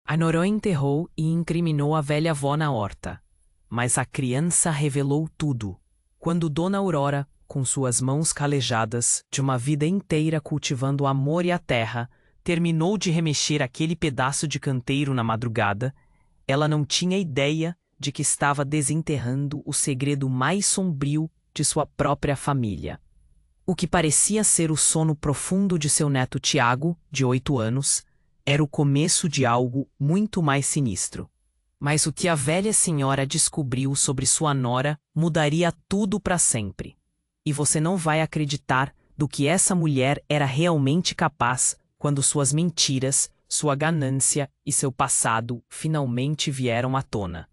A Norã enterrou e incriminou a velha avó na horta. Mas a criança revelou tudo, quando Dona Aurora, com suas mãos calejadas de uma vida inteira cultivando o amor e a terra, terminou de remexer aquele pedaço de canteiro na madrugada. Ela não tinha ideia de que estava desenterrando o segredo mais sombrio de sua própria família. O que parecia ser o sono profundo de seu neto Tiago, de 8 anos, era o começo de algo muito mais sinistro. Mas o que a velha senhora descobriu sobre sua nora mudaria tudo para sempre. E você não vai acreditar do que essa mulher era realmente capaz quando suas mentiras, sua ganância e seu passado finalmente vieram à tona.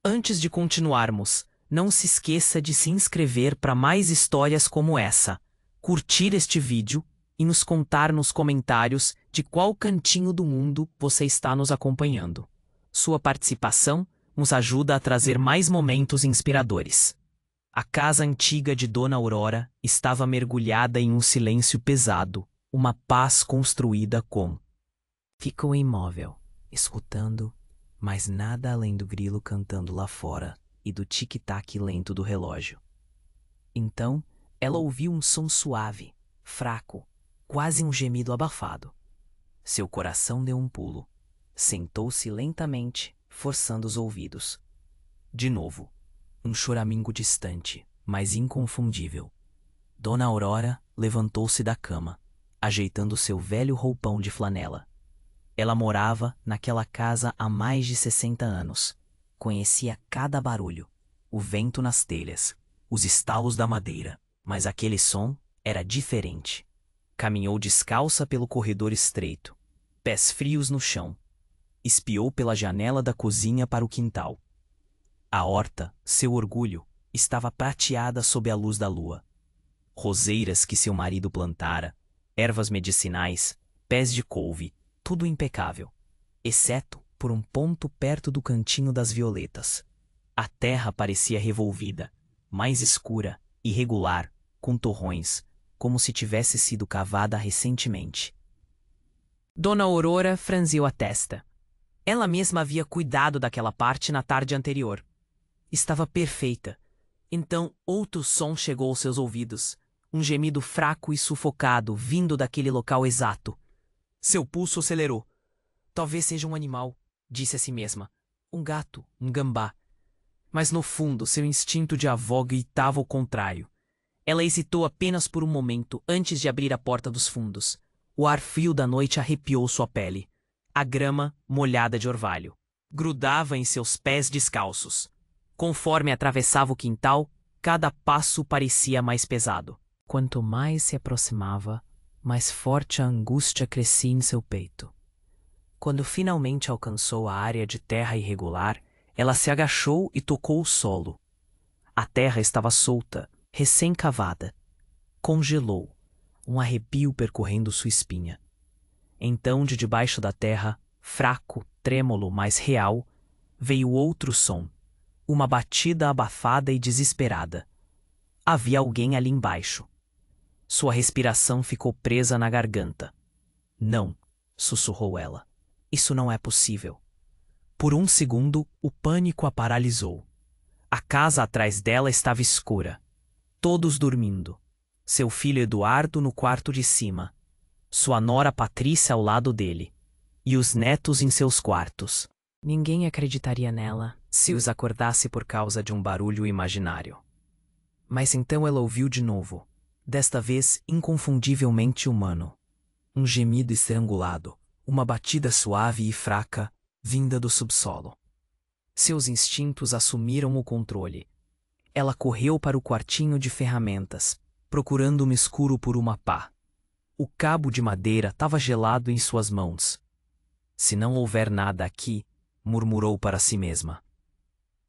Antes de continuarmos, não se esqueça de se inscrever para mais histórias como essa, curtir este vídeo e nos contar nos comentários de qual cantinho do mundo você está nos acompanhando. Sua participação nos ajuda a trazer mais momentos inspiradores. A casa antiga de Dona Aurora estava mergulhada em um silêncio pesado, uma paz construída com. Ficou imóvel, escutando, mas nada além do grilo cantando lá fora e do tic-tac lento do relógio. Então, ela ouviu um som suave, fraco, quase um gemido abafado. Seu coração deu um pulo. Sentou-se lentamente, forçando os ouvidos. De novo, um choramingo distante, mas inconfundível. Dona Aurora levantou-se da cama, ajeitando seu velho roupão de flanela. Ela morava naquela casa há mais de 60 anos. Conhecia cada barulho, o vento nas telhas, os estalos da madeira, mas aquele som era diferente. Caminhou descalça pelo corredor estreito, pés frios no chão. Espiou pela janela da cozinha para o quintal. A horta, seu orgulho, estava prateada sob a luz da lua. Roseiras que seu marido plantara, ervas medicinais, pés de couve, tudo impecável, exceto por um ponto perto do cantinho das violetas. A terra parecia revolvida, mais escura, irregular, com torrões, como se tivesse sido cavada recentemente. Dona Aurora franziu a testa. Ela mesma havia cuidado daquela parte na tarde anterior. Estava perfeita. Então outro som chegou aos seus ouvidos, um gemido fraco e sufocado vindo daquele local exato. Seu pulso acelerou. Talvez seja um animal, disse a si mesma. Um gato, um gambá. Mas no fundo, seu instinto de avó gritava o contrário. Ela hesitou apenas por um momento antes de abrir a porta dos fundos. O ar frio da noite arrepiou sua pele. A grama, molhada de orvalho, grudava em seus pés descalços. Conforme atravessava o quintal, cada passo parecia mais pesado. Quanto mais se aproximava, mais forte a angústia crescia em seu peito. Quando finalmente alcançou a área de terra irregular, ela se agachou e tocou o solo. A terra estava solta, recém-cavada. Congelou, um arrepio percorrendo sua espinha. Então, de debaixo da terra, fraco, trêmulo, mas real, veio outro som, uma batida abafada e desesperada. Havia alguém ali embaixo. Sua respiração ficou presa na garganta. Não, sussurrou ela. Isso não é possível. Por um segundo, o pânico a paralisou. A casa atrás dela estava escura. Todos dormindo. Seu filho Eduardo no quarto de cima. Sua nora Patrícia ao lado dele. E os netos em seus quartos. Ninguém acreditaria nela se os acordasse por causa de um barulho imaginário. Mas então ela ouviu de novo, desta vez inconfundivelmente humano. Um gemido estrangulado, uma batida suave e fraca, vinda do subsolo. Seus instintos assumiram o controle. Ela correu para o quartinho de ferramentas, procurando no escuro por uma pá. O cabo de madeira estava gelado em suas mãos. Se não houver nada aqui, murmurou para si mesma.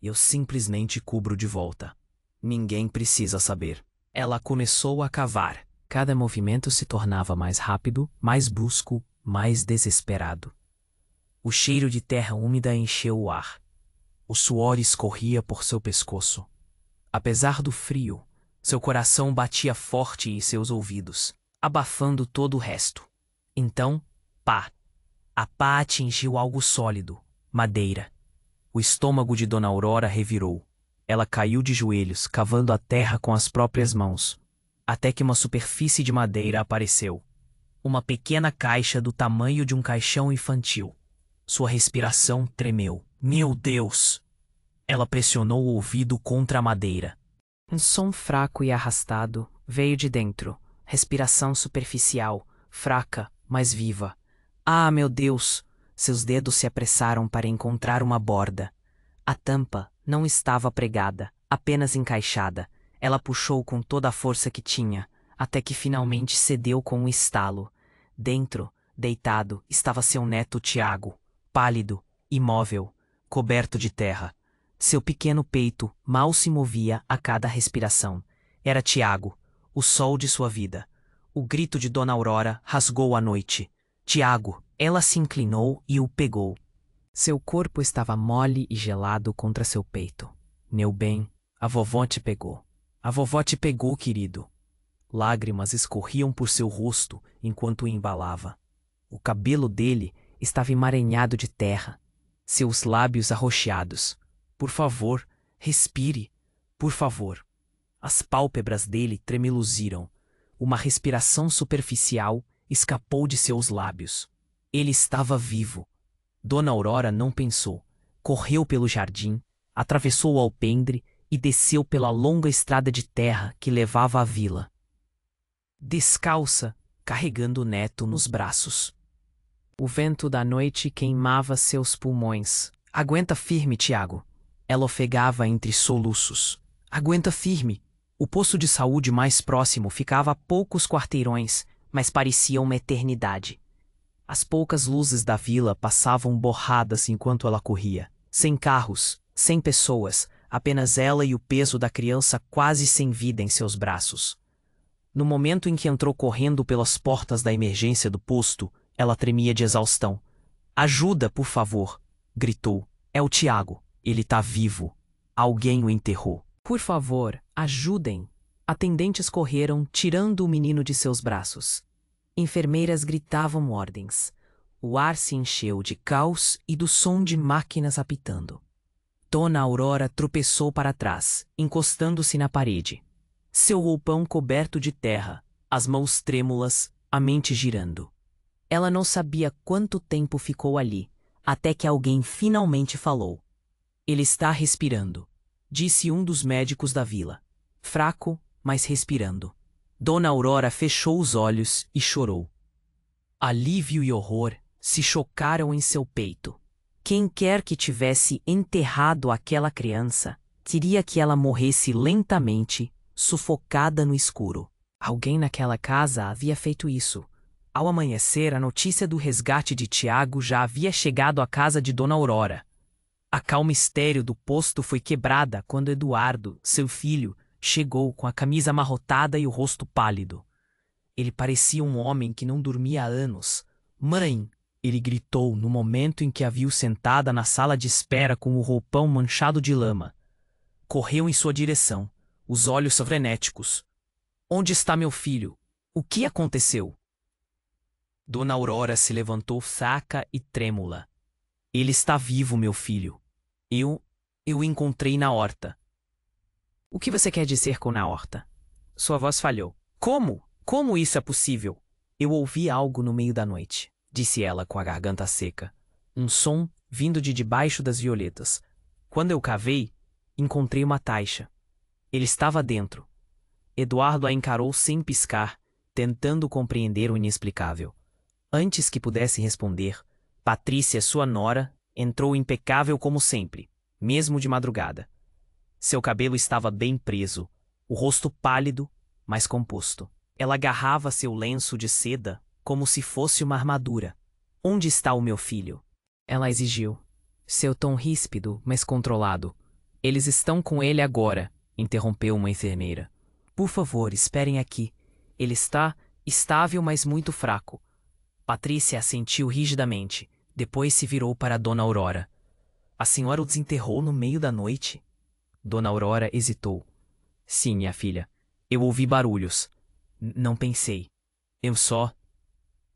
Eu simplesmente cubro de volta. Ninguém precisa saber. Ela começou a cavar. Cada movimento se tornava mais rápido, mais brusco, mais desesperado. O cheiro de terra úmida encheu o ar. O suor escorria por seu pescoço. Apesar do frio, seu coração batia forte em seus ouvidos, abafando todo o resto. Então, pá! A pá atingiu algo sólido, madeira. O estômago de Dona Aurora revirou. Ela caiu de joelhos, cavando a terra com as próprias mãos, até que uma superfície de madeira apareceu. Uma pequena caixa do tamanho de um caixão infantil. Sua respiração tremeu. Meu Deus! Ela pressionou o ouvido contra a madeira. Um som fraco e arrastado veio de dentro. Respiração superficial, fraca, mas viva. Ah, meu Deus! Seus dedos se apressaram para encontrar uma borda. A tampa não estava pregada, apenas encaixada. Ela puxou com toda a força que tinha, até que finalmente cedeu com um estalo. Dentro, deitado, estava seu neto Tiago, pálido, imóvel, coberto de terra. Seu pequeno peito mal se movia a cada respiração. Era Tiago, o sol de sua vida. O grito de Dona Aurora rasgou a noite. Tiago! Ela se inclinou e o pegou. Seu corpo estava mole e gelado contra seu peito. Meu bem, a vovó te pegou. A vovó te pegou, querido. Lágrimas escorriam por seu rosto enquanto o embalava. O cabelo dele estava emaranhado de terra. Seus lábios arroxeados. Por favor, respire. Por favor. As pálpebras dele tremeluziram. Uma respiração superficial escapou de seus lábios. Ele estava vivo. Dona Aurora não pensou. Correu pelo jardim, atravessou o alpendre e desceu pela longa estrada de terra que levava à vila. Descalça, carregando o neto nos braços. O vento da noite queimava seus pulmões. Aguenta firme, Tiago. Ela ofegava entre soluços. Aguenta firme. O posto de saúde mais próximo ficava a poucos quarteirões, mas parecia uma eternidade. As poucas luzes da vila passavam borradas enquanto ela corria. Sem carros, sem pessoas, apenas ela e o peso da criança quase sem vida em seus braços. No momento em que entrou correndo pelas portas da emergência do posto, ela tremia de exaustão. Ajuda, por favor! Gritou. É o Tiago. Ele tá vivo. Alguém o enterrou. Por favor, ajudem! Atendentes correram, tirando o menino de seus braços. Enfermeiras gritavam ordens. O ar se encheu de caos e do som de máquinas apitando. Dona Aurora tropeçou para trás, encostando-se na parede. Seu roupão coberto de terra, as mãos trêmulas, a mente girando. Ela não sabia quanto tempo ficou ali, até que alguém finalmente falou. Ele está respirando, disse um dos médicos da vila. Fraco, mas respirando. Dona Aurora fechou os olhos e chorou. Alívio e horror se chocaram em seu peito. Quem quer que tivesse enterrado aquela criança, queria que ela morresse lentamente, sufocada no escuro. Alguém naquela casa havia feito isso. Ao amanhecer, a notícia do resgate de Tiago já havia chegado à casa de Dona Aurora. A calma estéril do posto foi quebrada quando Eduardo, seu filho, chegou com a camisa amarrotada e o rosto pálido. Ele parecia um homem que não dormia há anos. Mãe! Ele gritou no momento em que a viu sentada na sala de espera com o roupão manchado de lama. Correu em sua direção, os olhos frenéticos. Onde está meu filho? O que aconteceu? Dona Aurora se levantou fraca e trêmula. Ele está vivo, meu filho. Eu o encontrei na horta. O que você quer dizer com na horta? Sua voz falhou. Como? Como isso é possível? Eu ouvi algo no meio da noite, disse ela com a garganta seca. Um som vindo de debaixo das violetas. Quando eu cavei, encontrei uma taixa. Ele estava dentro. Eduardo a encarou sem piscar, tentando compreender o inexplicável. Antes que pudesse responder, Patrícia, sua nora, entrou impecável como sempre, mesmo de madrugada. Seu cabelo estava bem preso, o rosto pálido, mas composto. Ela agarrava seu lenço de seda como se fosse uma armadura. Onde está o meu filho? Ela exigiu. Seu tom ríspido, mas controlado. Eles estão com ele agora, interrompeu uma enfermeira. Por favor, esperem aqui. Ele está estável, mas muito fraco. Patrícia assentiu rigidamente. Depois se virou para Dona Aurora. A senhora o desenterrou no meio da noite? Dona Aurora hesitou. Sim, minha filha. Eu ouvi barulhos. Não pensei. Eu só...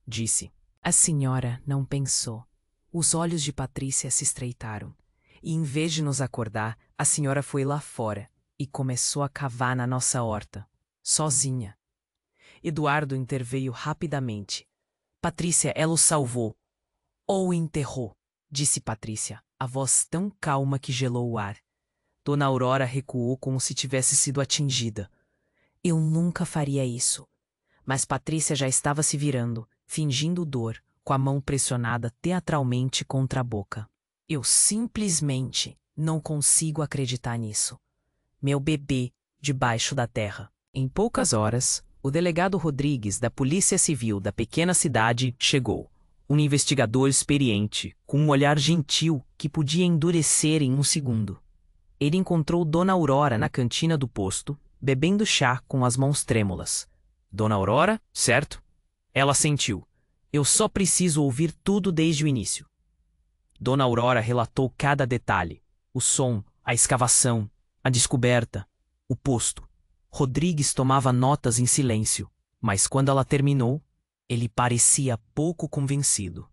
disse. A senhora não pensou. Os olhos de Patrícia se estreitaram. E em vez de nos acordar, a senhora foi lá fora e começou a cavar na nossa horta, sozinha. Eduardo interveio rapidamente. Patrícia, ela o salvou. Ou o enterrou, disse Patrícia, a voz tão calma que gelou o ar. Dona Aurora recuou como se tivesse sido atingida. Eu nunca faria isso. Mas Patrícia já estava se virando, fingindo dor, com a mão pressionada teatralmente contra a boca. Eu simplesmente não consigo acreditar nisso. Meu bebê debaixo da terra. Em poucas horas, o delegado Rodrigues da Polícia Civil da pequena cidade chegou. Um investigador experiente, com um olhar gentil que podia endurecer em um segundo. Ele encontrou Dona Aurora na cantina do posto, bebendo chá com as mãos trêmulas. Dona Aurora, certo? Ela assentiu. Eu só preciso ouvir tudo desde o início. Dona Aurora relatou cada detalhe. O som, a escavação, a descoberta, o posto. Rodrigues tomava notas em silêncio, mas quando ela terminou, ele parecia pouco convencido.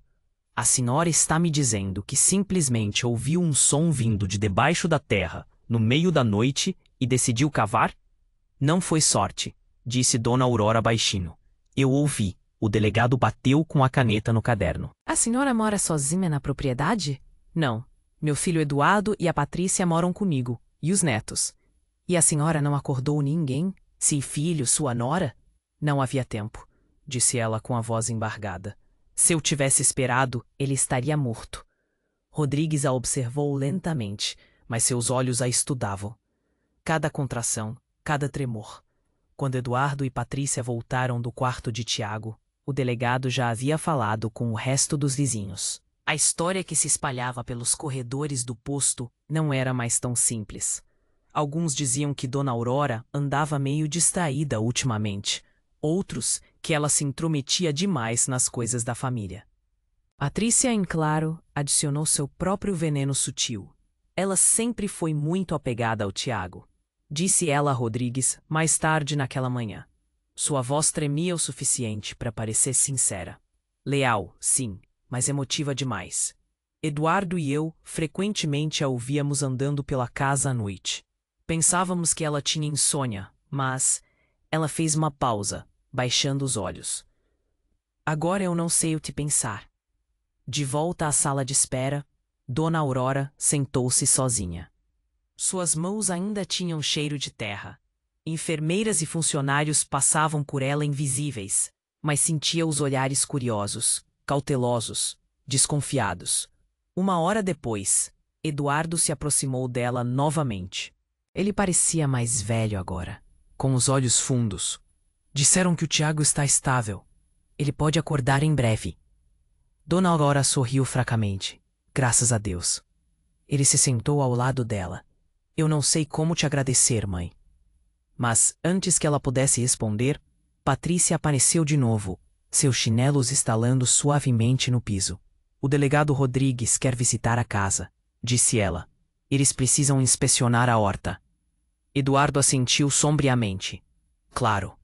A senhora está me dizendo que simplesmente ouviu um som vindo de debaixo da terra, no meio da noite, e decidiu cavar? Não foi sorte, disse Dona Aurora baixinho. Eu ouvi. O delegado bateu com a caneta no caderno. A senhora mora sozinha na propriedade? Não. Meu filho Eduardo e a Patrícia moram comigo, e os netos. E a senhora não acordou ninguém? Seu filho, sua nora? Não havia tempo, disse ela com a voz embargada. Se eu tivesse esperado, ele estaria morto. Rodrigues a observou lentamente, mas seus olhos a estudavam. Cada contração, cada tremor. Quando Eduardo e Patrícia voltaram do quarto de Tiago, o delegado já havia falado com o resto dos vizinhos. A história que se espalhava pelos corredores do posto não era mais tão simples. Alguns diziam que Dona Aurora andava meio distraída ultimamente. Outros, que ela se intrometia demais nas coisas da família. Patrícia, em claro, adicionou seu próprio veneno sutil. Ela sempre foi muito apegada ao Tiago. Disse ela a Rodrigues mais tarde naquela manhã. Sua voz tremia o suficiente para parecer sincera. Leal, sim, mas emotiva demais. Eduardo e eu frequentemente a ouvíamos andando pela casa à noite. Pensávamos que ela tinha insônia, mas ela fez uma pausa, baixando os olhos. Agora eu não sei o que pensar. De volta à sala de espera, Dona Aurora sentou-se sozinha. Suas mãos ainda tinham cheiro de terra. Enfermeiras e funcionários passavam por ela invisíveis, mas sentia os olhares curiosos, cautelosos, desconfiados. Uma hora depois, Eduardo se aproximou dela novamente. Ele parecia mais velho agora, com os olhos fundos. Disseram que o Tiago está estável. Ele pode acordar em breve. Dona Aurora sorriu fracamente. Graças a Deus. Ele se sentou ao lado dela. Eu não sei como te agradecer, mãe. Mas, antes que ela pudesse responder, Patrícia apareceu de novo, seus chinelos estalando suavemente no piso. O delegado Rodrigues quer visitar a casa, disse ela. Eles precisam inspecionar a horta. Eduardo assentiu sombriamente. Claro.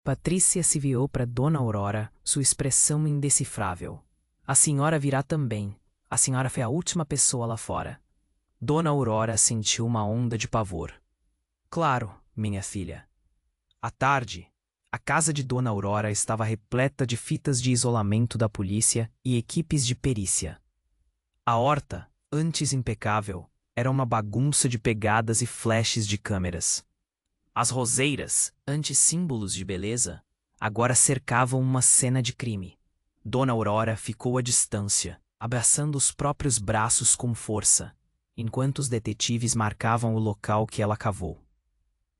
Patrícia se virou para Dona Aurora, sua expressão indecifrável. A senhora virá também. A senhora foi a última pessoa lá fora. Dona Aurora sentiu uma onda de pavor. Claro, minha filha. À tarde, a casa de Dona Aurora estava repleta de fitas de isolamento da polícia e equipes de perícia. A horta, antes impecável, era uma bagunça de pegadas e flashes de câmeras. As roseiras, antes símbolos de beleza, agora cercavam uma cena de crime. Dona Aurora ficou à distância, abraçando os próprios braços com força, enquanto os detetives marcavam o local que ela cavou.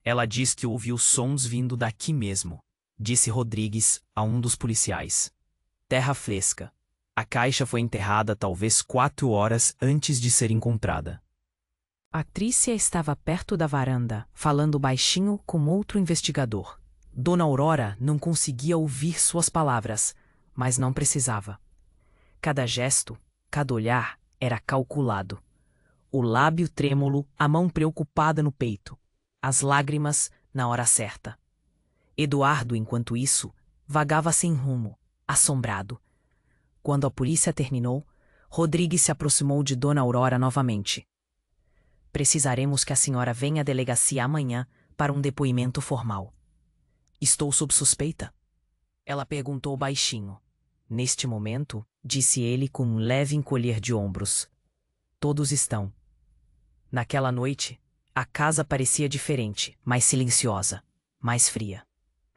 Ela diz que ouviu sons vindo daqui mesmo, disse Rodrigues a um dos policiais. Terra fresca. A caixa foi enterrada talvez 4 horas antes de ser encontrada. Patrícia estava perto da varanda, falando baixinho com outro investigador. Dona Aurora não conseguia ouvir suas palavras, mas não precisava. Cada gesto, cada olhar era calculado. O lábio trêmulo, a mão preocupada no peito. As lágrimas na hora certa. Eduardo, enquanto isso, vagava sem rumo, assombrado. Quando a polícia terminou, Rodrigues se aproximou de Dona Aurora novamente. Precisaremos que a senhora venha à delegacia amanhã para um depoimento formal. Estou sob suspeita? Ela perguntou baixinho. Neste momento, disse ele com um leve encolher de ombros. Todos estão. Naquela noite, a casa parecia diferente, mais silenciosa, mais fria.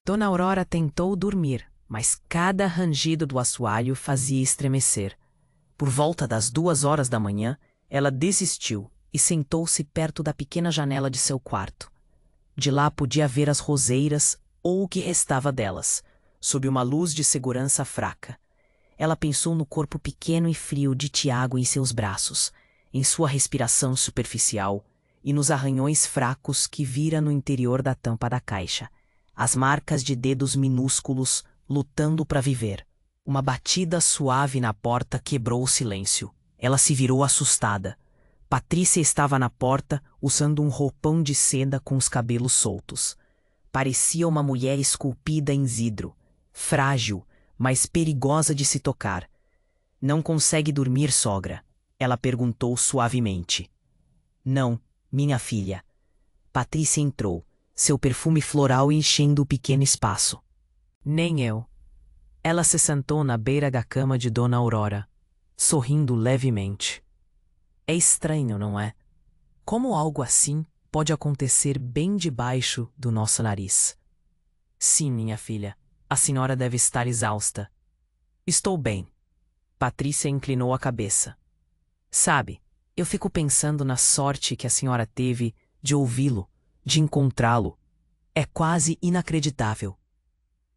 Dona Aurora tentou dormir, mas cada rangido do assoalho fazia estremecer. Por volta das 2 horas da manhã, ela desistiu e sentou-se perto da pequena janela de seu quarto. De lá podia ver as roseiras ou o que restava delas, sob uma luz de segurança fraca. Ela pensou no corpo pequeno e frio de Tiago em seus braços, em sua respiração superficial e nos arranhões fracos que vira no interior da tampa da caixa, as marcas de dedos minúsculos lutando para viver. Uma batida suave na porta quebrou o silêncio. Ela se virou assustada. Patrícia estava na porta, usando um roupão de seda com os cabelos soltos. Parecia uma mulher esculpida em vidro, frágil, mas perigosa de se tocar. Não consegue dormir, sogra? Ela perguntou suavemente. Não, minha filha. Patrícia entrou, seu perfume floral enchendo o pequeno espaço. Nem eu. Ela se sentou na beira da cama de Dona Aurora, sorrindo levemente. É estranho, não é? Como algo assim pode acontecer bem debaixo do nosso nariz? Sim, minha filha. A senhora deve estar exausta. Estou bem. Patrícia inclinou a cabeça. Sabe, eu fico pensando na sorte que a senhora teve de ouvi-lo, de encontrá-lo. É quase inacreditável.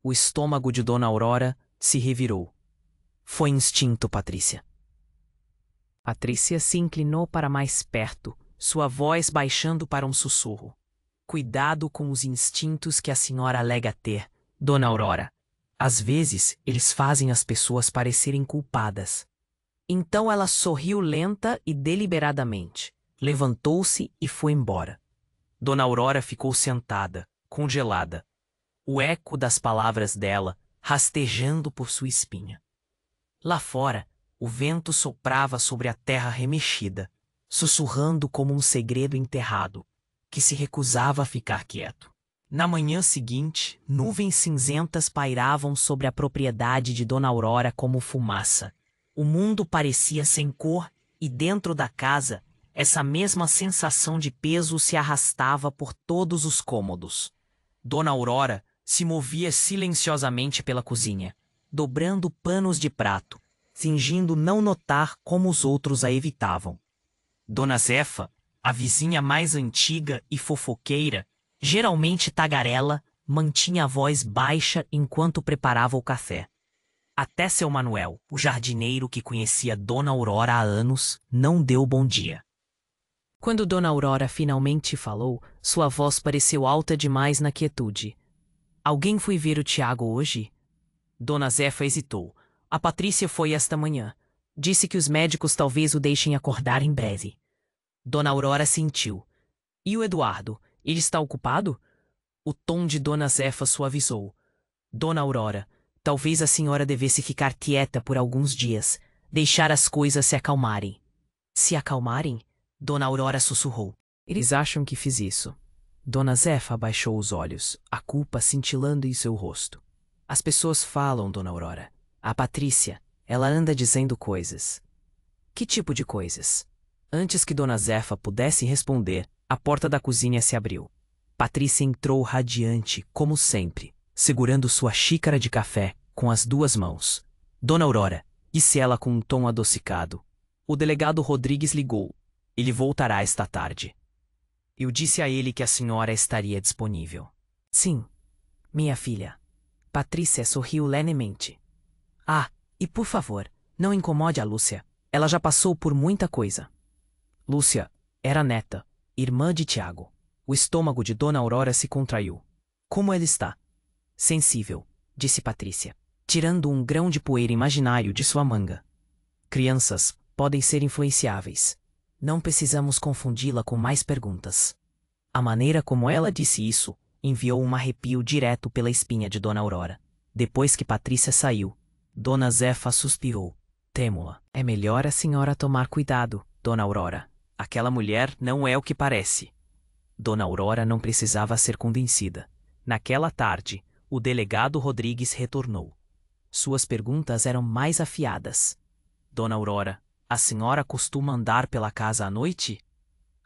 O estômago de Dona Aurora se revirou. Foi instinto, Patrícia. Patrícia se inclinou para mais perto, sua voz baixando para um sussurro. Cuidado com os instintos que a senhora alega ter, Dona Aurora. Às vezes, eles fazem as pessoas parecerem culpadas. Então ela sorriu lenta e deliberadamente, levantou-se e foi embora. Dona Aurora ficou sentada, congelada. O eco das palavras dela rastejando por sua espinha. Lá fora, o vento soprava sobre a terra remexida, sussurrando como um segredo enterrado, que se recusava a ficar quieto. Na manhã seguinte, nuvens cinzentas pairavam sobre a propriedade de Dona Aurora como fumaça. O mundo parecia sem cor e dentro da casa, essa mesma sensação de peso se arrastava por todos os cômodos. Dona Aurora se movia silenciosamente pela cozinha, dobrando panos de prato, fingindo não notar como os outros a evitavam. Dona Zefa, a vizinha mais antiga e fofoqueira, geralmente tagarela, mantinha a voz baixa enquanto preparava o café. Até seu Manuel, o jardineiro que conhecia Dona Aurora há anos, não deu bom dia. Quando Dona Aurora finalmente falou, sua voz pareceu alta demais na quietude. Alguém foi ver o Tiago hoje? Dona Zefa hesitou. A Patrícia foi esta manhã. Disse que os médicos talvez o deixem acordar em breve. Dona Aurora sentiu. E o Eduardo? Ele está ocupado? O tom de Dona Zefa suavizou. Dona Aurora, talvez a senhora devesse ficar quieta por alguns dias, deixar as coisas se acalmarem. Se acalmarem? Dona Aurora sussurrou. Eles acham que fiz isso. Dona Zefa abaixou os olhos, a culpa cintilando em seu rosto. As pessoas falam, Dona Aurora. A Patrícia, ela anda dizendo coisas. Que tipo de coisas? Antes que Dona Zefa pudesse responder, a porta da cozinha se abriu. Patrícia entrou radiante, como sempre, segurando sua xícara de café com as 2 mãos. Dona Aurora, disse ela com um tom adocicado. O delegado Rodrigues ligou. Ele voltará esta tarde. Eu disse a ele que a senhora estaria disponível. Sim, minha filha. Patrícia sorriu levemente. Ah, e por favor, não incomode a Lúcia. Ela já passou por muita coisa. Lúcia era neta, irmã de Tiago. O estômago de Dona Aurora se contraiu. Como ela está? Sensível, disse Patrícia, tirando um grão de poeira imaginário de sua manga. Crianças podem ser influenciáveis. Não precisamos confundi-la com mais perguntas. A maneira como ela disse isso enviou um arrepio direto pela espinha de Dona Aurora. Depois que Patrícia saiu, Dona Zefa suspirou, trêmula. É melhor a senhora tomar cuidado, Dona Aurora. Aquela mulher não é o que parece. Dona Aurora não precisava ser convencida. Naquela tarde, o delegado Rodrigues retornou. Suas perguntas eram mais afiadas. Dona Aurora, a senhora costuma andar pela casa à noite?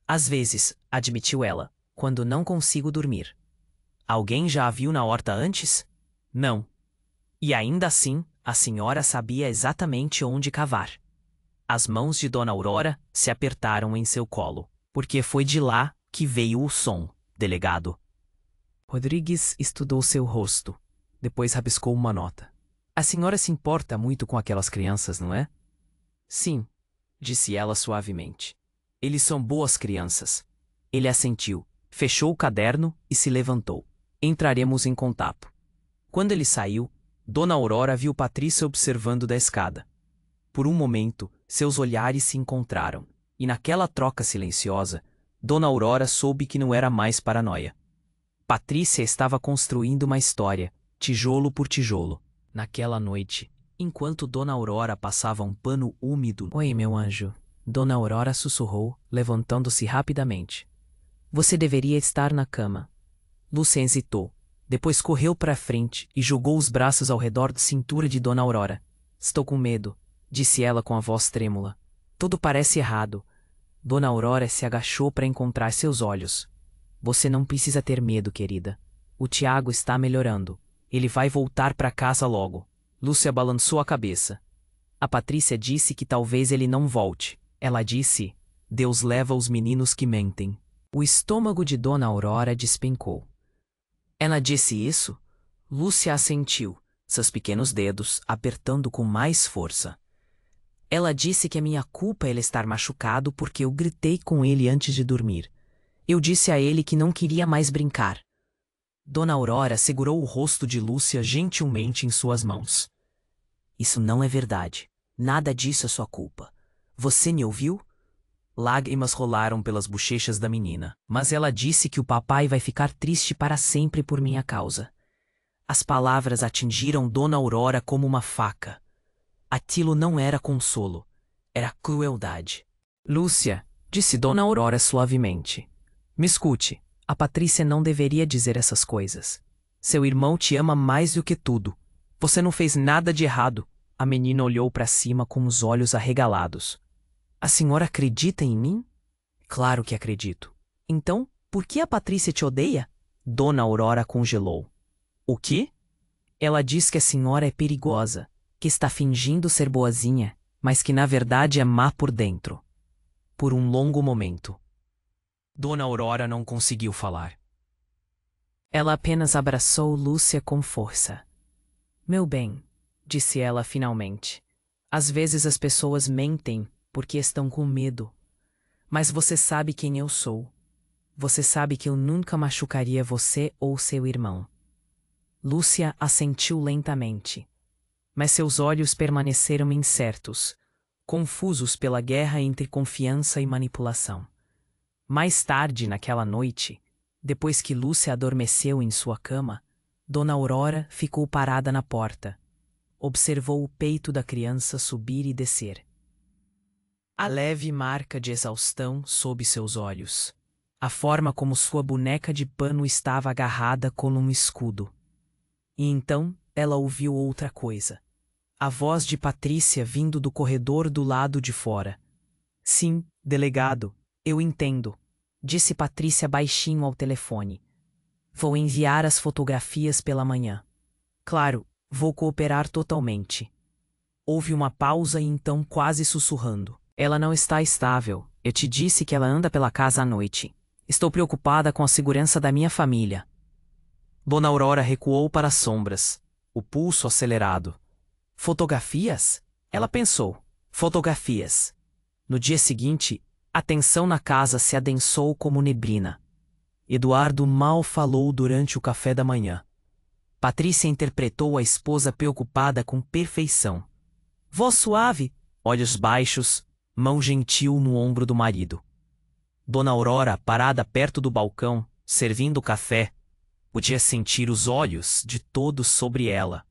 Às vezes, admitiu ela, quando não consigo dormir. Alguém já a viu na horta antes? Não. E ainda assim, a senhora sabia exatamente onde cavar. As mãos de Dona Aurora se apertaram em seu colo, porque foi de lá que veio o som, delegado. Rodrigues estudou seu rosto. Depois rabiscou uma nota. A senhora se importa muito com aquelas crianças, não é? Sim, disse ela suavemente. Eles são boas crianças. Ele assentiu, fechou o caderno e se levantou. Entraremos em contato. Quando ele saiu, Dona Aurora viu Patrícia observando da escada. Por um momento, seus olhares se encontraram, e naquela troca silenciosa, Dona Aurora soube que não era mais paranoia. Patrícia estava construindo uma história, tijolo por tijolo. Naquela noite, enquanto Dona Aurora passava um pano úmido... Oi, meu anjo. Dona Aurora sussurrou, levantando-se rapidamente. Você deveria estar na cama. Lúcia hesitou. Depois correu para a frente e jogou os braços ao redor da cintura de Dona Aurora. Estou com medo, disse ela com a voz trêmula. Tudo parece errado. Dona Aurora se agachou para encontrar seus olhos. Você não precisa ter medo, querida. O Tiago está melhorando. Ele vai voltar para casa logo. Lúcia balançou a cabeça. A Patrícia disse que talvez ele não volte. Ela disse, Deus leva os meninos que mentem. O estômago de Dona Aurora despencou. Ela disse isso? Lúcia assentiu, seus pequenos dedos apertando com mais força. Ela disse que é minha culpa ele estar machucado porque eu gritei com ele antes de dormir. Eu disse a ele que não queria mais brincar. Dona Aurora segurou o rosto de Lúcia gentilmente em suas mãos. Isso não é verdade. Nada disso é sua culpa. Você me ouviu? Lágrimas rolaram pelas bochechas da menina, mas ela disse que o papai vai ficar triste para sempre por minha causa. As palavras atingiram Dona Aurora como uma faca. Aquilo não era consolo, era crueldade. Lúcia, disse Dona Aurora suavemente. Me escute, a Patrícia não deveria dizer essas coisas. Seu irmão te ama mais do que tudo. Você não fez nada de errado. A menina olhou para cima com os olhos arregalados. A senhora acredita em mim? Claro que acredito. Então, por que a Patrícia te odeia? Dona Aurora congelou. O quê? Ela diz que a senhora é perigosa, que está fingindo ser boazinha, mas que na verdade é má por dentro. Por um longo momento, Dona Aurora não conseguiu falar. Ela apenas abraçou Lúcia com força. Meu bem, disse ela finalmente. Às vezes as pessoas mentem porque estão com medo. Mas você sabe quem eu sou. Você sabe que eu nunca machucaria você ou seu irmão. Lúcia assentiu lentamente. Mas seus olhos permaneceram incertos, confusos pela guerra entre confiança e manipulação. Mais tarde naquela noite, depois que Lúcia adormeceu em sua cama, Dona Aurora ficou parada na porta. Observou o peito da criança subir e descer. A leve marca de exaustão sob seus olhos. A forma como sua boneca de pano estava agarrada como um escudo. E então ela ouviu outra coisa. A voz de Patrícia vindo do corredor do lado de fora. Sim, delegado, eu entendo, disse Patrícia baixinho ao telefone. Vou enviar as fotografias pela manhã. Claro, vou cooperar totalmente. Houve uma pausa e então quase sussurrando. Ela não está estável. Eu te disse que ela anda pela casa à noite. Estou preocupada com a segurança da minha família. Dona Aurora recuou para as sombras, o pulso acelerado. Fotografias? Ela pensou. Fotografias. No dia seguinte, a tensão na casa se adensou como neblina. Eduardo mal falou durante o café da manhã. Patrícia interpretou a esposa preocupada com perfeição. Voz suave, olhos baixos, mão gentil no ombro do marido. Dona Aurora, parada perto do balcão, servindo café, podia sentir os olhos de todos sobre ela.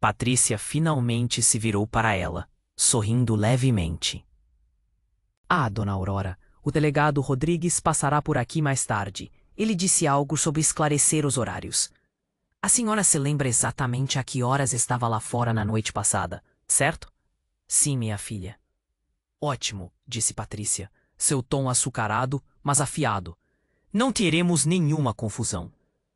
Patrícia finalmente se virou para ela, sorrindo levemente. Ah, Dona Aurora, o delegado Rodrigues passará por aqui mais tarde. Ele disse algo sobre esclarecer os horários. A senhora se lembra exatamente a que horas estava lá fora na noite passada, certo? Sim, minha filha. Ótimo, disse Patrícia, seu tom açucarado, mas afiado. Não teremos nenhuma confusão.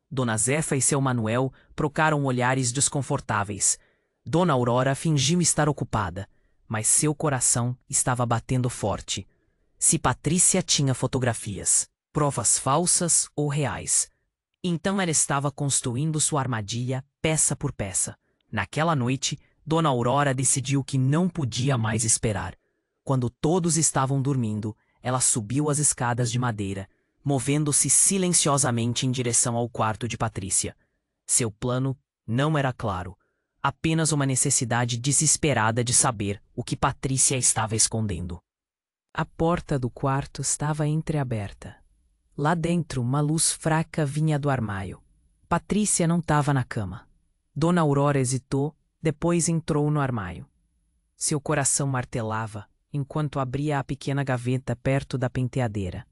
Dona Zefa e seu Manuel trocaram olhares desconfortáveis. Dona Aurora fingiu estar ocupada, mas seu coração estava batendo forte. Se Patrícia tinha fotografias, provas falsas ou reais, então ela estava construindo sua armadilha peça por peça. Naquela noite, Dona Aurora decidiu que não podia mais esperar. Quando todos estavam dormindo, ela subiu as escadas de madeira, movendo-se silenciosamente em direção ao quarto de Patrícia. Seu plano não era claro, apenas uma necessidade desesperada de saber o que Patrícia estava escondendo. A porta do quarto estava entreaberta. Lá dentro, uma luz fraca vinha do armário. Patrícia não estava na cama. Dona Aurora hesitou, depois entrou no armário. Seu coração martelava enquanto abria a pequena gaveta perto da penteadeira.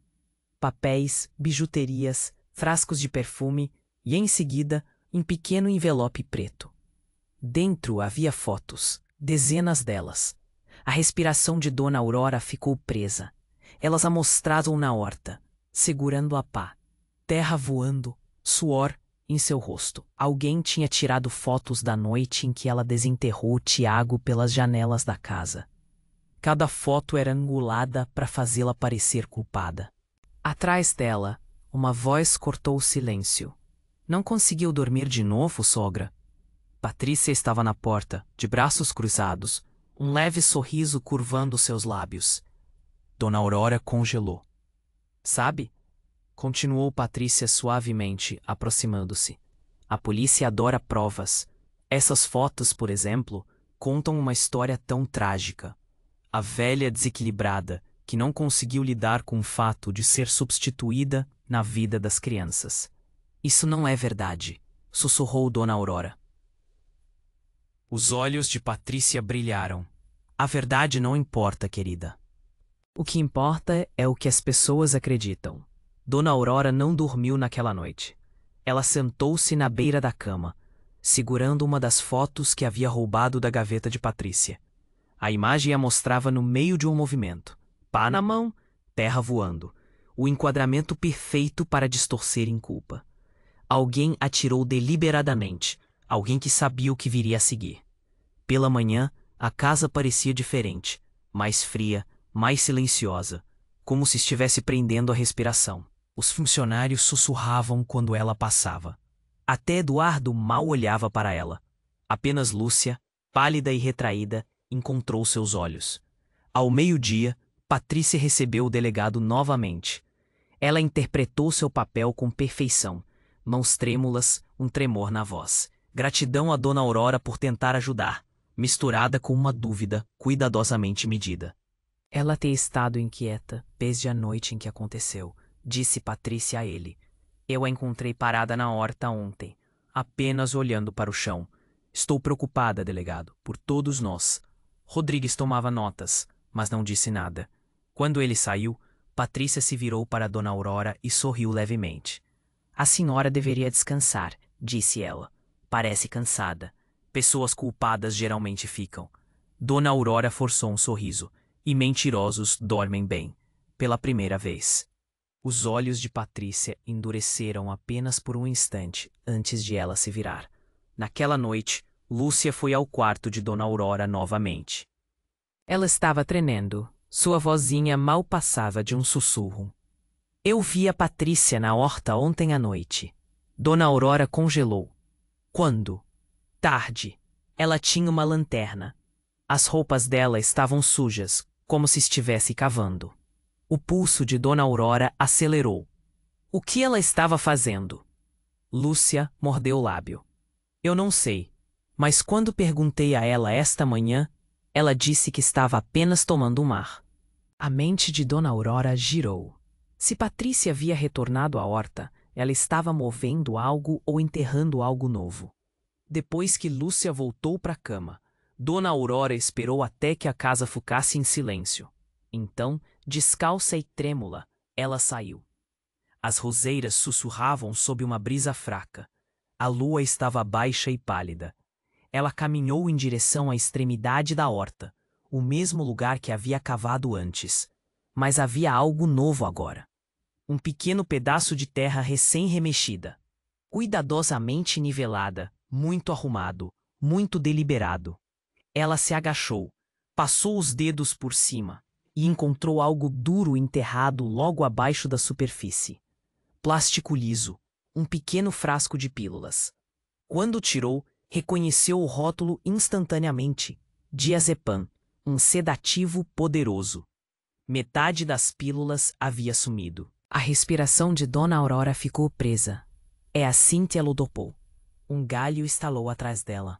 Papéis, bijuterias, frascos de perfume e, em seguida, um pequeno envelope preto. Dentro havia fotos, dezenas delas. A respiração de Dona Aurora ficou presa. Elas a mostravam na horta, segurando a pá. Terra voando, suor em seu rosto. Alguém tinha tirado fotos da noite em que ela desenterrou Tiago pelas janelas da casa. Cada foto era angulada para fazê-la parecer culpada. Atrás dela, uma voz cortou o silêncio. Não conseguiu dormir de novo, sogra? Patrícia estava na porta, de braços cruzados, um leve sorriso curvando seus lábios. Dona Aurora congelou. Sabe? Continuou Patrícia suavemente, aproximando-se. A polícia adora provas. Essas fotos, por exemplo, contam uma história tão trágica. A velha desequilibrada, que não conseguiu lidar com o fato de ser substituída na vida das crianças. Isso não é verdade, sussurrou Dona Aurora. Os olhos de Patrícia brilharam. A verdade não importa, querida. O que importa é o que as pessoas acreditam. Dona Aurora não dormiu naquela noite. Ela sentou-se na beira da cama, segurando uma das fotos que havia roubado da gaveta de Patrícia. A imagem a mostrava no meio de um movimento. Pá na mão, terra voando. O enquadramento perfeito para distorcer em culpa. Alguém atirou deliberadamente. Alguém que sabia o que viria a seguir. Pela manhã, a casa parecia diferente. Mais fria, mais silenciosa. Como se estivesse prendendo a respiração. Os funcionários sussurravam quando ela passava. Até Eduardo mal olhava para ela. Apenas Lúcia, pálida e retraída, encontrou seus olhos. Ao meio-dia, Patrícia recebeu o delegado novamente. Ela interpretou seu papel com perfeição. Mãos trêmulas, um tremor na voz. Gratidão a Dona Aurora por tentar ajudar, misturada com uma dúvida cuidadosamente medida. Ela tem estado inquieta desde a noite em que aconteceu, disse Patrícia a ele. Eu a encontrei parada na horta ontem, apenas olhando para o chão. Estou preocupada, delegado, por todos nós. Rodrigues tomava notas, mas não disse nada. Quando ele saiu, Patrícia se virou para Dona Aurora e sorriu levemente. A senhora deveria descansar, disse ela. Parece cansada. Pessoas culpadas geralmente ficam. Dona Aurora forçou um sorriso. E mentirosos dormem bem. Pela primeira vez. Os olhos de Patrícia endureceram apenas por um instante antes de ela se virar. Naquela noite, Lúcia foi ao quarto de Dona Aurora novamente. Ela estava tremendo. Sua vozinha mal passava de um sussurro. Eu vi a Patrícia na horta ontem à noite. Dona Aurora congelou. Quando? Tarde. Ela tinha uma lanterna. As roupas dela estavam sujas, como se estivesse cavando. O pulso de Dona Aurora acelerou. O que ela estava fazendo? Lúcia mordeu o lábio. Eu não sei, mas quando perguntei a ela esta manhã, ela disse que estava apenas tomando um ar. A mente de Dona Aurora girou. Se Patrícia havia retornado à horta, ela estava movendo algo ou enterrando algo novo. Depois que Lúcia voltou para a cama, Dona Aurora esperou até que a casa ficasse em silêncio. Então, descalça e trêmula, ela saiu. As roseiras sussurravam sob uma brisa fraca. A lua estava baixa e pálida. Ela caminhou em direção à extremidade da horta, o mesmo lugar que havia cavado antes. Mas havia algo novo agora. Um pequeno pedaço de terra recém-remexida, cuidadosamente nivelada, muito arrumado, muito deliberado. Ela se agachou, passou os dedos por cima e encontrou algo duro enterrado logo abaixo da superfície. Plástico liso, um pequeno frasco de pílulas. Quando tirou, reconheceu o rótulo instantaneamente. Diazepam, um sedativo poderoso. Metade das pílulas havia sumido. A respiração de Dona Aurora ficou presa. É assim que ela o dopou. Um galho estalou atrás dela.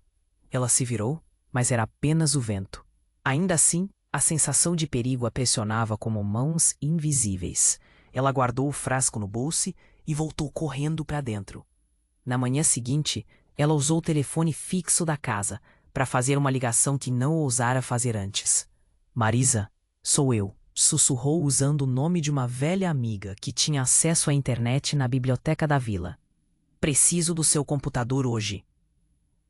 Ela se virou, mas era apenas o vento. Ainda assim, a sensação de perigo a pressionava como mãos invisíveis. Ela guardou o frasco no bolso e voltou correndo para dentro. Na manhã seguinte, ela usou o telefone fixo da casa para fazer uma ligação que não ousara fazer antes. Marisa, sou eu, sussurrou usando o nome de uma velha amiga que tinha acesso à internet na biblioteca da vila. Preciso do seu computador hoje.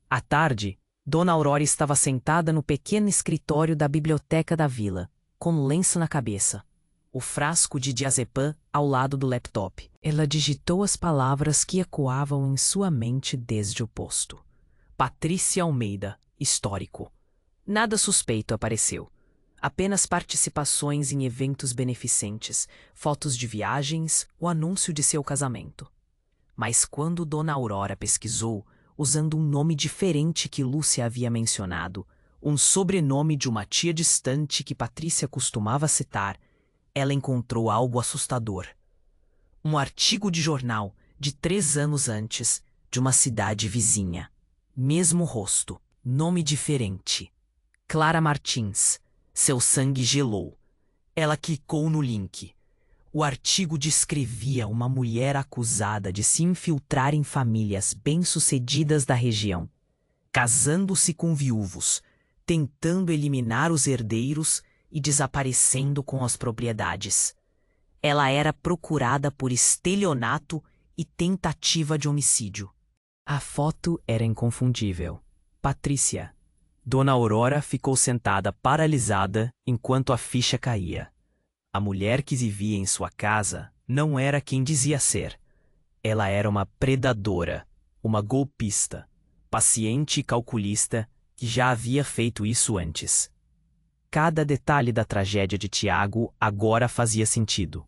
À tarde, Dona Aurora estava sentada no pequeno escritório da biblioteca da vila, com um lenço na cabeça, o frasco de diazepam ao lado do laptop. Ela digitou as palavras que ecoavam em sua mente desde o posto. Patrícia Almeida, histórico. Nada suspeito apareceu. Apenas participações em eventos beneficentes, fotos de viagens, o anúncio de seu casamento. Mas quando Dona Aurora pesquisou, usando um nome diferente que Lúcia havia mencionado, um sobrenome de uma tia distante que Patrícia costumava citar, ela encontrou algo assustador. Um artigo de jornal de 3 anos antes, de uma cidade vizinha. Mesmo rosto, nome diferente. Clara Martins. Seu sangue gelou. Ela clicou no link. O artigo descrevia uma mulher acusada de se infiltrar em famílias bem-sucedidas da região, casando-se com viúvos, tentando eliminar os herdeiros e desaparecendo com as propriedades. Ela era procurada por estelionato e tentativa de homicídio. A foto era inconfundível. Patrícia. Dona Aurora ficou sentada paralisada enquanto a ficha caía. A mulher que vivia em sua casa não era quem dizia ser. Ela era uma predadora, uma golpista, paciente e calculista que já havia feito isso antes. Cada detalhe da tragédia de Tiago agora fazia sentido.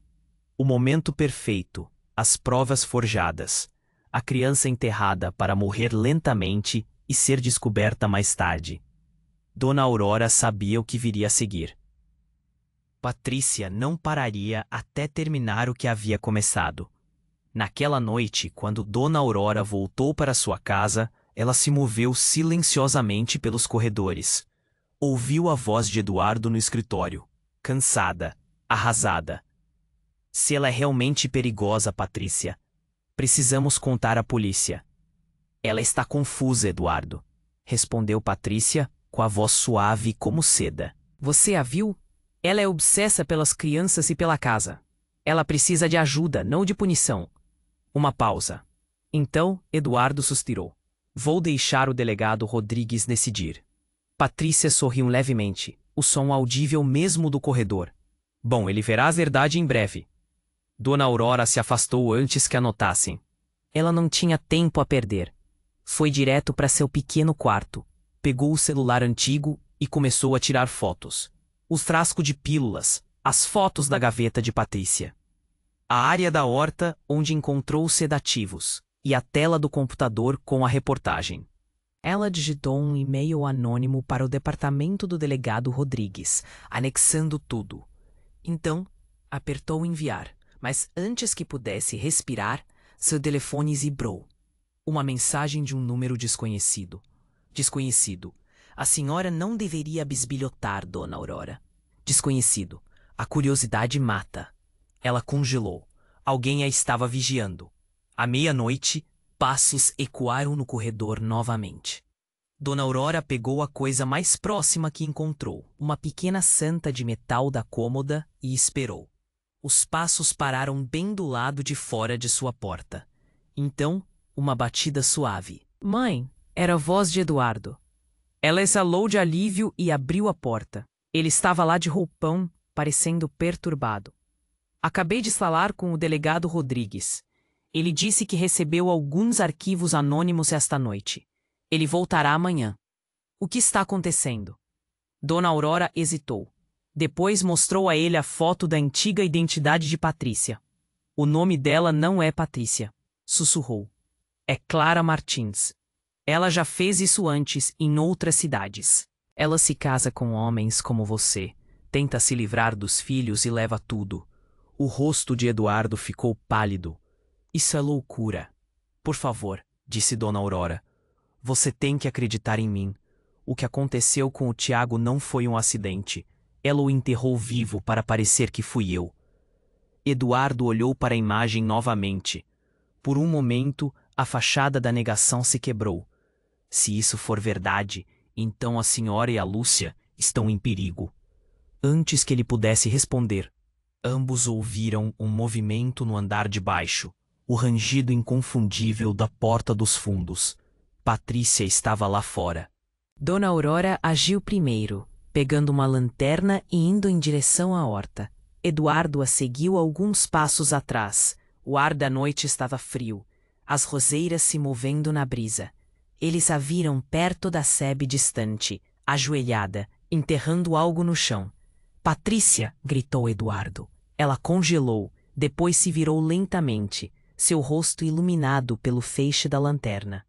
O momento perfeito, as provas forjadas, a criança enterrada para morrer lentamente e ser descoberta mais tarde. Dona Aurora sabia o que viria a seguir. Patrícia não pararia até terminar o que havia começado. Naquela noite, quando Dona Aurora voltou para sua casa, ela se moveu silenciosamente pelos corredores. Ouviu a voz de Eduardo no escritório, cansada, arrasada. Se ela é realmente perigosa, Patrícia, precisamos contar à polícia. Ela está confusa, Eduardo, respondeu Patrícia com a voz suave como seda. Você a viu? Ela é obsessa pelas crianças e pela casa. Ela precisa de ajuda, não de punição. Uma pausa. Então, Eduardo suspirou. Vou deixar o delegado Rodrigues decidir. Patrícia sorriu levemente, o som audível mesmo do corredor. Bom, ele verá a verdade em breve. Dona Aurora se afastou antes que a notassem. Ela não tinha tempo a perder. Foi direto para seu pequeno quarto, pegou o celular antigo e começou a tirar fotos. O frasco de pílulas, as fotos da gaveta de Patrícia. A área da horta onde encontrou os sedativos e a tela do computador com a reportagem. Ela digitou um e-mail anônimo para o departamento do delegado Rodrigues, anexando tudo. Então, apertou enviar, mas antes que pudesse respirar, seu telefone vibrou. Uma mensagem de um número desconhecido. Desconhecido. A senhora não deveria bisbilhotar, Dona Aurora. Desconhecido. A curiosidade mata. Ela congelou. Alguém a estava vigiando. À meia-noite, Passos ecoaram no corredor novamente. Dona Aurora pegou a coisa mais próxima que encontrou, uma pequena santa de metal da cômoda, e esperou. Os passos pararam bem do lado de fora de sua porta. Então, uma batida suave. Mãe, era a voz de Eduardo. Ela exalou de alívio e abriu a porta. Ele estava lá de roupão, parecendo perturbado. Acabei de falar com o delegado Rodrigues. Ele disse que recebeu alguns arquivos anônimos esta noite. Ele voltará amanhã. O que está acontecendo? Dona Aurora hesitou. Depois mostrou a ele a foto da antiga identidade de Patrícia. O nome dela não é Patrícia, sussurrou. É Clara Martins. Ela já fez isso antes em outras cidades. Ela se casa com homens como você, tenta se livrar dos filhos e leva tudo. O rosto de Eduardo ficou pálido. Isso é loucura. Por favor, disse Dona Aurora. Você tem que acreditar em mim. O que aconteceu com o Tiago não foi um acidente. Ela o enterrou vivo para parecer que fui eu. Eduardo olhou para a imagem novamente. Por um momento, a fachada da negação se quebrou. Se isso for verdade, então a senhora e a Lúcia estão em perigo. Antes que ele pudesse responder, ambos ouviram um movimento no andar de baixo, o rangido inconfundível da porta dos fundos. Patrícia estava lá fora. Dona Aurora agiu primeiro, pegando uma lanterna e indo em direção à horta. Eduardo a seguiu alguns passos atrás. O ar da noite estava frio, as roseiras se movendo na brisa. Eles a viram perto da sebe distante, ajoelhada, enterrando algo no chão. Patrícia! Gritou Eduardo. Ela congelou, depois se virou lentamente, seu rosto iluminado pelo feixe da lanterna.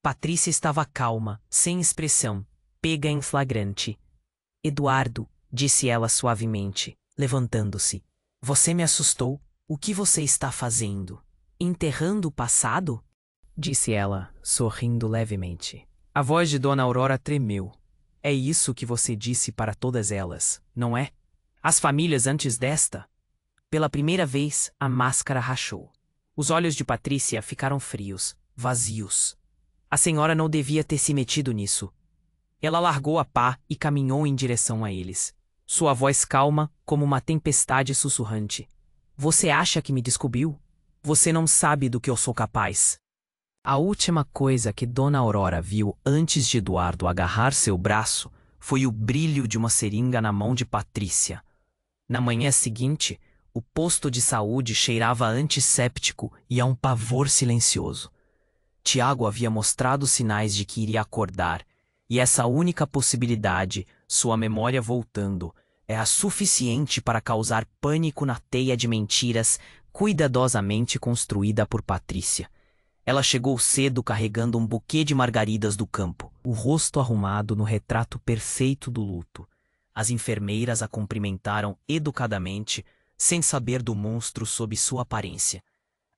Patrícia estava calma, sem expressão, pega em flagrante. Eduardo, disse ela suavemente, levantando-se. Você me assustou. O que você está fazendo? Enterrando o passado? Disse ela, sorrindo levemente. A voz de Dona Aurora tremeu. É isso que você disse para todas elas, não é? As famílias antes desta? Pela primeira vez, a máscara rachou. Os olhos de Patrícia ficaram frios, vazios. A senhora não devia ter se metido nisso. Ela largou a pá e caminhou em direção a eles. Sua voz calma, como uma tempestade sussurrante. Você acha que me descobriu? Você não sabe do que eu sou capaz. A última coisa que Dona Aurora viu antes de Eduardo agarrar seu braço foi o brilho de uma seringa na mão de Patrícia. Na manhã seguinte, o posto de saúde cheirava a antisséptico e a um pavor silencioso. Tiago havia mostrado sinais de que iria acordar, e essa única possibilidade, sua memória voltando, é a suficiente para causar pânico na teia de mentiras cuidadosamente construída por Patrícia. Ela chegou cedo carregando um buquê de margaridas do campo, o rosto arrumado no retrato perfeito do luto. As enfermeiras a cumprimentaram educadamente, sem saber do monstro sob sua aparência.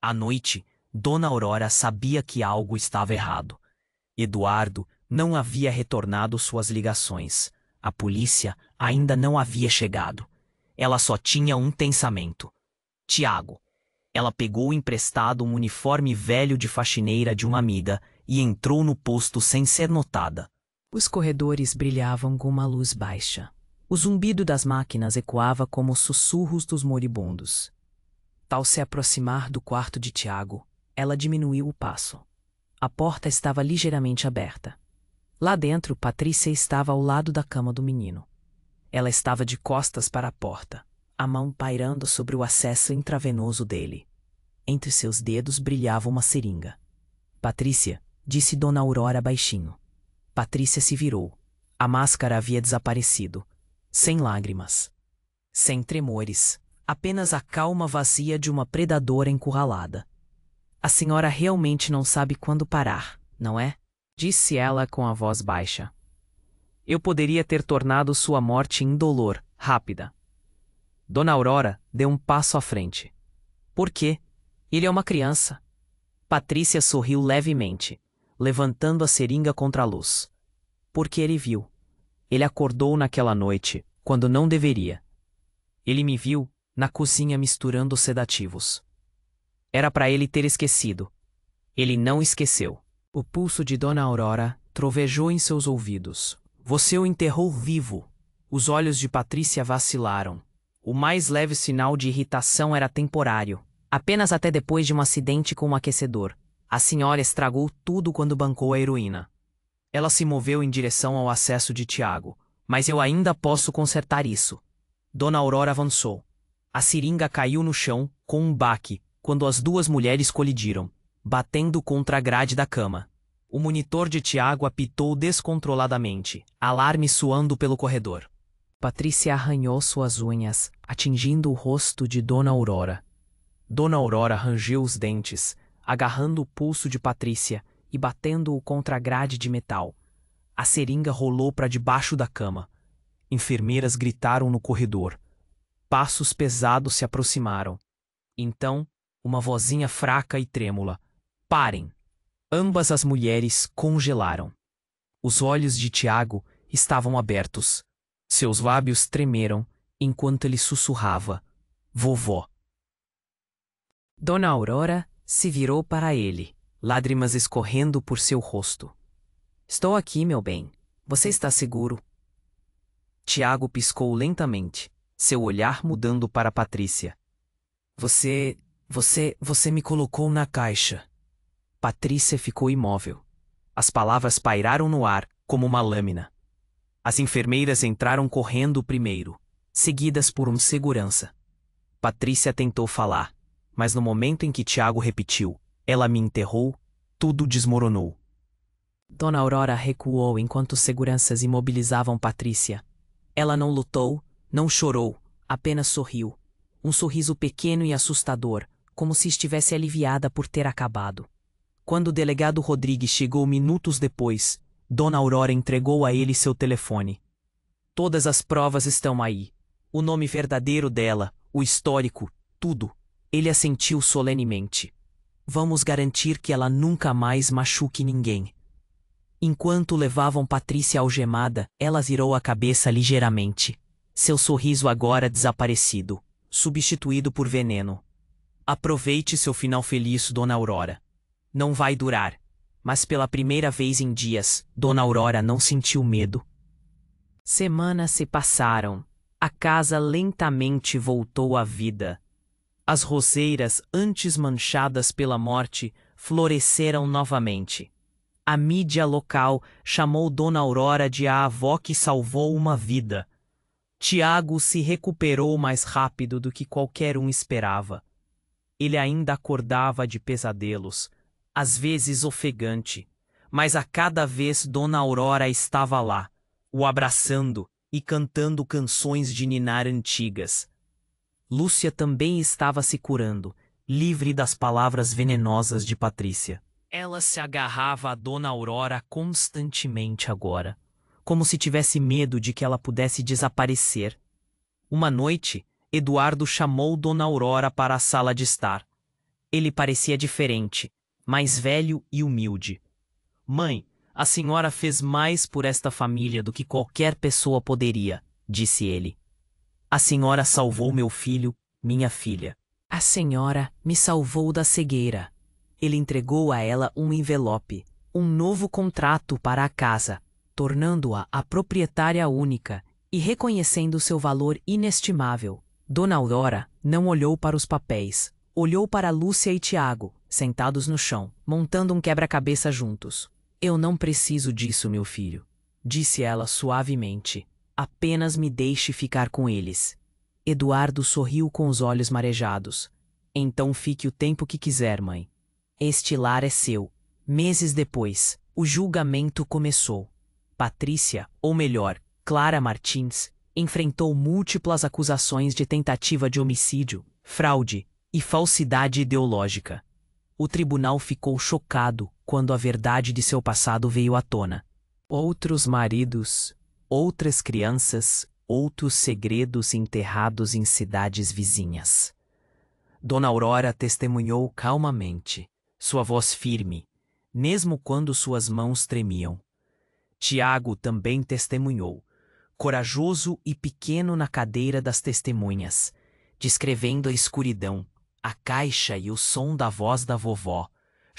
À noite, Dona Aurora sabia que algo estava errado. Eduardo não havia retornado suas ligações. A polícia ainda não havia chegado. Ela só tinha um pensamento. Tiago. Ela pegou emprestado um uniforme velho de faxineira de uma amiga e entrou no posto sem ser notada. Os corredores brilhavam com uma luz baixa. O zumbido das máquinas ecoava como os sussurros dos moribundos. Ao se aproximar do quarto de Tiago, ela diminuiu o passo. A porta estava ligeiramente aberta. Lá dentro, Patrícia estava ao lado da cama do menino. Ela estava de costas para a porta, a mão pairando sobre o acesso intravenoso dele. Entre seus dedos brilhava uma seringa. Patrícia, disse Dona Aurora baixinho. Patrícia se virou. A máscara havia desaparecido. Sem lágrimas. Sem tremores. Apenas a calma vazia de uma predadora encurralada. A senhora realmente não sabe quando parar, não é? Disse ela com a voz baixa. Eu poderia ter tornado sua morte indolor, rápida. Dona Aurora deu um passo à frente. Por quê? Ele é uma criança. Patrícia sorriu levemente, levantando a seringa contra a luz. Porque ele viu. Ele acordou naquela noite, quando não deveria. Ele me viu na cozinha misturando sedativos. Era para ele ter esquecido. Ele não esqueceu. O pulso de Dona Aurora trovejou em seus ouvidos. Você o enterrou vivo. Os olhos de Patrícia vacilaram. O mais leve sinal de irritação era temporário. Apenas até depois de um acidente com um aquecedor. A senhora estragou tudo quando bancou a heroína. Ela se moveu em direção ao acesso de Tiago. Mas eu ainda posso consertar isso. Dona Aurora avançou. A seringa caiu no chão, com um baque, quando as duas mulheres colidiram, batendo contra a grade da cama. O monitor de Tiago apitou descontroladamente, alarme soando pelo corredor. Patrícia arranhou suas unhas, atingindo o rosto de Dona Aurora. Dona Aurora rangeu os dentes, agarrando o pulso de Patrícia e batendo-o contra a grade de metal. A seringa rolou para debaixo da cama. Enfermeiras gritaram no corredor. Passos pesados se aproximaram. Então, uma vozinha fraca e trêmula. Parem! Ambas as mulheres congelaram. Os olhos de Tiago estavam abertos. Seus lábios tremeram enquanto ele sussurrava: Vovó. Dona Aurora se virou para ele, lágrimas escorrendo por seu rosto. Estou aqui, meu bem. Você está seguro? Tiago piscou lentamente, seu olhar mudando para Patrícia. Você me colocou na caixa. Patrícia ficou imóvel. As palavras pairaram no ar, como uma lâmina. As enfermeiras entraram correndo primeiro, seguidas por um segurança. Patrícia tentou falar, mas no momento em que Tiago repetiu, ela me enterrou, tudo desmoronou. Dona Aurora recuou enquanto os seguranças imobilizavam Patrícia. Ela não lutou, não chorou, apenas sorriu. Um sorriso pequeno e assustador, como se estivesse aliviada por ter acabado. Quando o delegado Rodrigues chegou minutos depois, Dona Aurora entregou a ele seu telefone. Todas as provas estão aí. O nome verdadeiro dela, o histórico, tudo. Ele assentiu solenemente. Vamos garantir que ela nunca mais machuque ninguém. Enquanto levavam Patrícia algemada, ela virou a cabeça ligeiramente. Seu sorriso agora desaparecido, substituído por veneno. Aproveite seu final feliz, Dona Aurora. Não vai durar. Mas pela primeira vez em dias, Dona Aurora não sentiu medo. Semanas se passaram. A casa lentamente voltou à vida. As roseiras, antes manchadas pela morte, floresceram novamente. A mídia local chamou Dona Aurora de a avó que salvou uma vida. Tiago se recuperou mais rápido do que qualquer um esperava. Ele ainda acordava de pesadelos, às vezes ofegante, mas a cada vez Dona Aurora estava lá, o abraçando e cantando canções de ninar antigas. Lúcia também estava se curando, livre das palavras venenosas de Patrícia. Ela se agarrava a Dona Aurora constantemente agora, como se tivesse medo de que ela pudesse desaparecer. Uma noite, Eduardo chamou Dona Aurora para a sala de estar. Ele parecia diferente, mais velho e humilde. Mãe, a senhora fez mais por esta família do que qualquer pessoa poderia, disse ele. A senhora salvou meu filho, minha filha. A senhora me salvou da cegueira. Ele entregou a ela um envelope, um novo contrato para a casa, tornando-a a proprietária única e reconhecendo seu valor inestimável. Dona Aurora não olhou para os papéis, olhou para Lúcia e Tiago, sentados no chão, montando um quebra-cabeça juntos. Eu não preciso disso, meu filho, disse ela suavemente. Apenas me deixe ficar com eles. Eduardo sorriu com os olhos marejados. Então fique o tempo que quiser, mãe. Este lar é seu. Meses depois, o julgamento começou. Patrícia, ou melhor, Clara Martins, enfrentou múltiplas acusações de tentativa de homicídio, fraude e falsidade ideológica. O tribunal ficou chocado quando a verdade de seu passado veio à tona. Outros maridos, outras crianças, outros segredos enterrados em cidades vizinhas. Dona Aurora testemunhou calmamente, sua voz firme, mesmo quando suas mãos tremiam. Tiago também testemunhou, corajoso e pequeno na cadeira das testemunhas, descrevendo a escuridão, a caixa e o som da voz da vovó,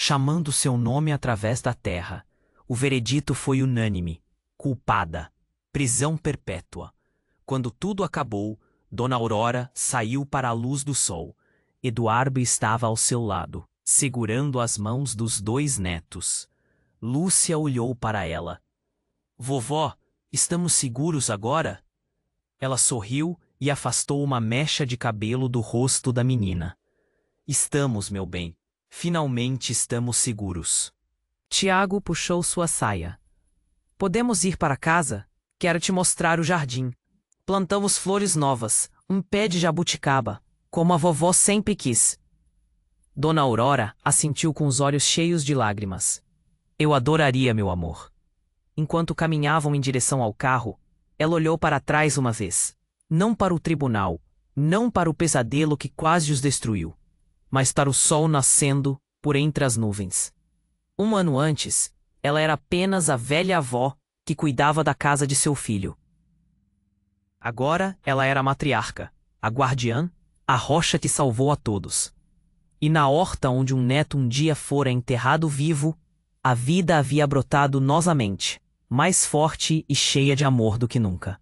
chamando seu nome através da terra. O veredito foi unânime: culpada, prisão perpétua. Quando tudo acabou, Dona Aurora saiu para a luz do sol. Eduardo estava ao seu lado, segurando as mãos dos 2 netos. Lúcia olhou para ela. Vovó, estamos seguros agora? Ela sorriu e afastou uma mecha de cabelo do rosto da menina. Estamos, meu bem. Finalmente estamos seguros. Tiago puxou sua saia. Podemos ir para casa? Quero te mostrar o jardim. Plantamos flores novas, um pé de jabuticaba, como a vovó sempre quis. Dona Aurora assentiu com os olhos cheios de lágrimas. Eu adoraria, meu amor. Enquanto caminhavam em direção ao carro, ela olhou para trás uma vez. Não para o tribunal, não para o pesadelo que quase os destruiu, mas para o sol nascendo por entre as nuvens. 1 ano antes, ela era apenas a velha avó que cuidava da casa de seu filho. Agora ela era a matriarca, a guardiã, a rocha que salvou a todos. E na horta onde um neto um dia fora enterrado vivo, a vida havia brotado novamente, mais forte e cheia de amor do que nunca.